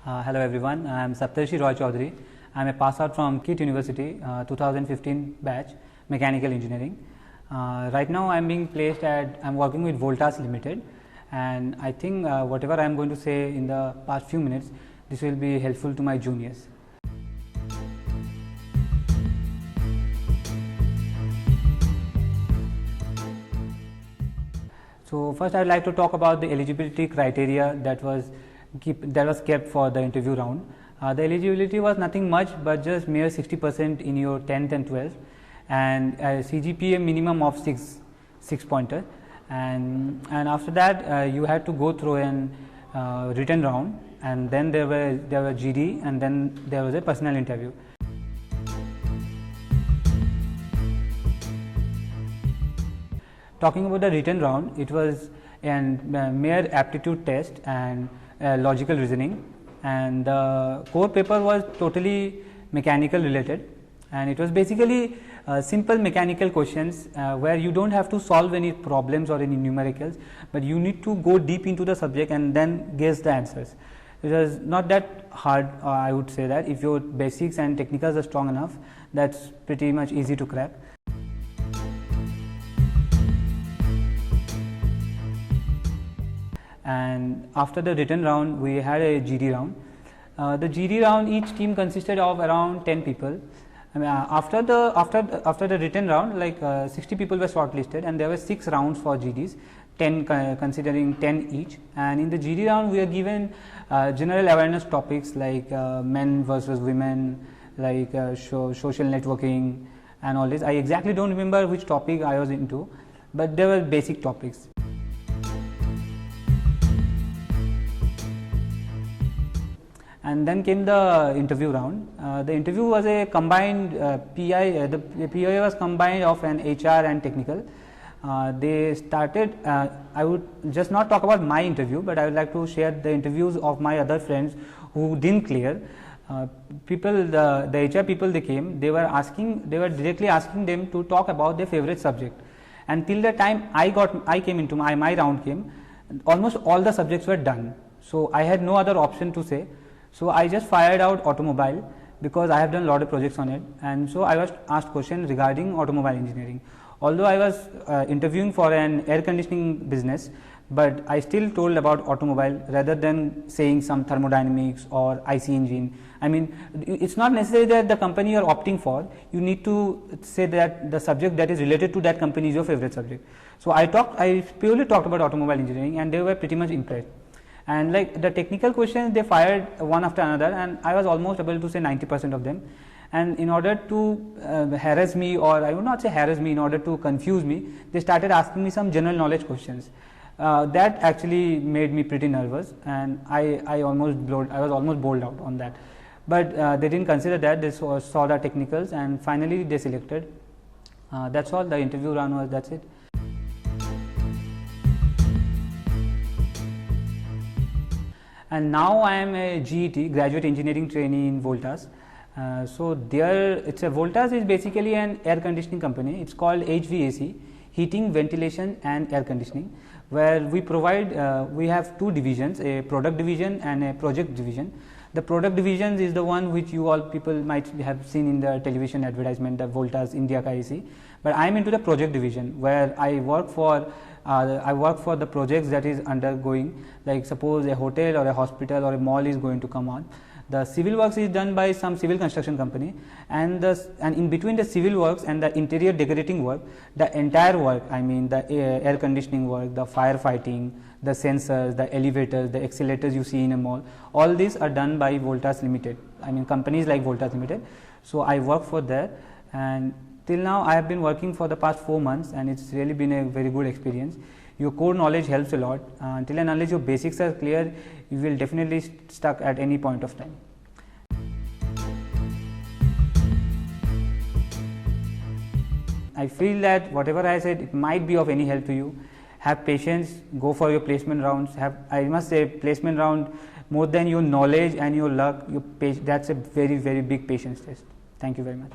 Hello everyone, I am Saptarshi Roy Chaudhary. I am a pass out from KIT University 2015 batch Mechanical Engineering. Right now I am being placed at, I am working with Voltas Limited, and I think whatever I am going to say in the past few minutes, this will be helpful to my juniors. So first I would like to talk about the eligibility criteria that was kept for the interview round. The eligibility was nothing much but just mere 60% in your 10th and 12th, and a CGPA minimum of 6 pointer, and after that you had to go through an written round, and then there were GD, and then there was a personal interview. Talking about the written round, it was a mere aptitude test and logical reasoning, and the core paper was totally mechanical related, and it was basically simple mechanical questions where you don't have to solve any problems or any numericals, but you need to go deep into the subject and then guess the answers. It was not that hard. I would say that if your basics and technicals are strong enough, that's pretty much easy to crack. And after the written round, we had a GD round. The GD round, each team consisted of around 10 people. I mean, after the written round, like 60 people were shortlisted, and there were 6 rounds for GDs, 10 considering 10 each. And in the GD round, we are given general awareness topics like men versus women, like social networking, and all this. I exactly don't remember which topic I was into, but there were basic topics. And then came the interview round. The interview was a combined PI. The PI was combined of an HR and technical. They started. I would just not talk about my interview, but I would like to share the interviews of my other friends who didn't clear. The HR people, they came. They were directly asking them to talk about their favorite subject. And till the time I came into my round came, almost all the subjects were done. So I had no other option to say. So I just fired out automobile because I have done a lot of projects on it, and so I was asked questions regarding automobile engineering. Although I was interviewing for an air conditioning business, but I still told about automobile rather than saying some thermodynamics or IC engine. I mean, it's not necessary that the company you are opting for, you need to say that the subject that is related to that company is your favorite subject. So I purely talked about automobile engineering, and they were pretty much impressed. And like the technical questions, they fired one after another, and I was almost able to say 90% of them. And in order to harass me, or I would not say harass me, in order to confuse me, they started asking me some general knowledge questions. That actually made me pretty nervous, and I was almost bowled out on that. But they didn't consider that. They saw the technicals, and finally they selected. That's all. The interview round was. That's it. And now I am a GET, Graduate Engineering Trainee in Voltas. Voltas is basically an air conditioning company. It's called HVAC, Heating, Ventilation and Air Conditioning, where we provide, we have 2 divisions, a product division and a project division. The product division is the one which you all people might have seen in the television advertisement, the Voltas India Ka AC. But I am into the project division, where I work for the projects that is undergoing, like suppose a hotel or a hospital or a mall is going to come on. The civil works is done by some civil construction company, and in between the civil works and the interior decorating work, the entire work, I mean the air conditioning work, the firefighting, the sensors, the elevators, the accelerators you see in a mall, all these are done by Voltas Limited. I mean companies like Voltas Limited. So I work for that, and till now I have been working for the past 4 months, and it's really been a very good experience. Your core knowledge helps a lot. Until and unless your basics are clear, you will definitely stuck at any point of time. I feel that whatever I said, it might be of any help to you. Have patience, go for your placement rounds. I must say, placement round, more than your knowledge and your luck, that's a very, very big patience test. Thank you very much.